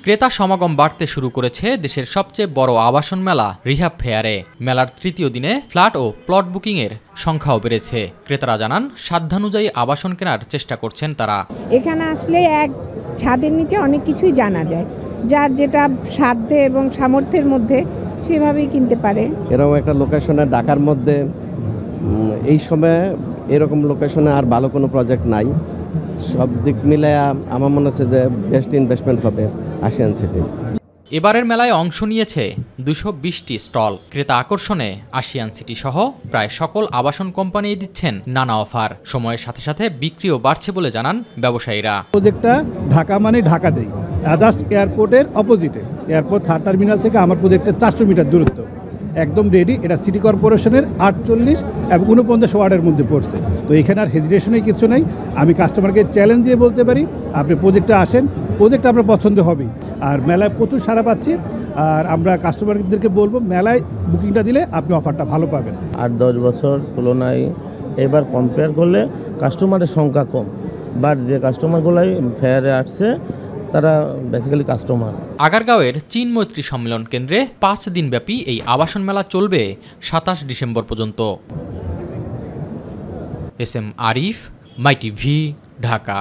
ক্রেতা সমাগম বাড়তে শুরু করেছে দেশের সবচেয়ে বড় আবাসন মেলা রিহাব ফেয়ারে। মেলার তৃতীয় দিনে ফ্ল্যাট ও প্লট বুকিংয়ের সংখ্যাও বেড়েছে। ক্রেতারা জানান সাধ্যানুযায়ী আবাসন কেনার চেষ্টা করছেন তারা। এখানে আসলে এক ছাদের নিচে অনেক কিছুই জানা যায়, যার যেটা সাধ্যে এবং সামর্থ্যের মধ্যে সেভাবেই কিনতে পারে। এরকম একটা লোকেশনে ঢাকার মধ্যে এই সময়ে এরকম লোকেশনে আর ভালো কোনো প্রজেক্ট নাই। সব দিক মিলে আমার মনে হচ্ছে যে বেস্ট ইনভেস্টমেন্ট হবে আশিয়ান সিটি। এবারের মেলায় অংশ নিয়েছে 220টি স্টল। ক্রেতা আকর্ষণে আশিয়ান সিটি সহ প্রায় সকল আবাসন কোম্পানি দিচ্ছেন নানা অফার। সময়ের সাথে সাথে বিক্রিও বাড়ছে বলে জানান ব্যবসায়ীরা। প্রজেক্টটা ঢাকা মানে ঢাকাতেই, জাস্ট এয়ারপোর্টের অপোজিটে, এয়ারপোর্ট থার্ড টার্মিনাল থেকে আমার প্রজেক্টের 400 মিটার দূরত্ব, একদম রেডি। এটা সিটি কর্পোরেশনের 48 এবং 49 ওয়ার্ডের মধ্যে পড়ছে। তো এখানে আর হেজিটেশনের কিছু নেই। আমি কাস্টমারকে চ্যালেঞ্জ দিয়ে বলতে পারি, আপনি প্রজেক্টে আসেন, প্রজেক্ট আপনার পছন্দ হবেই। আর মেলায় প্রচুর সাড়া পাচ্ছি। আর আমরা কাস্টমারদেরকে বলবো, মেলায় বুকিংটা দিলে আপনি অফারটা ভালো পাবেন। 8-10 বছর তুলনায় এবার কম্পেয়ার করলে কাস্টমারের সংখ্যা কম, বাট যে কাস্টমারগুলাই ফেয়ারে আসছে তারা বেসিক্যালি কাস্টমার। আগারগাঁওয়ের চীন মৈত্রী সম্মেলন কেন্দ্রে 5 দিনব্যাপী এই আবাসন মেলা চলবে 27 ডিসেম্বর পর্যন্ত। এস এম আরিফ, মাই টিভি, ঢাকা।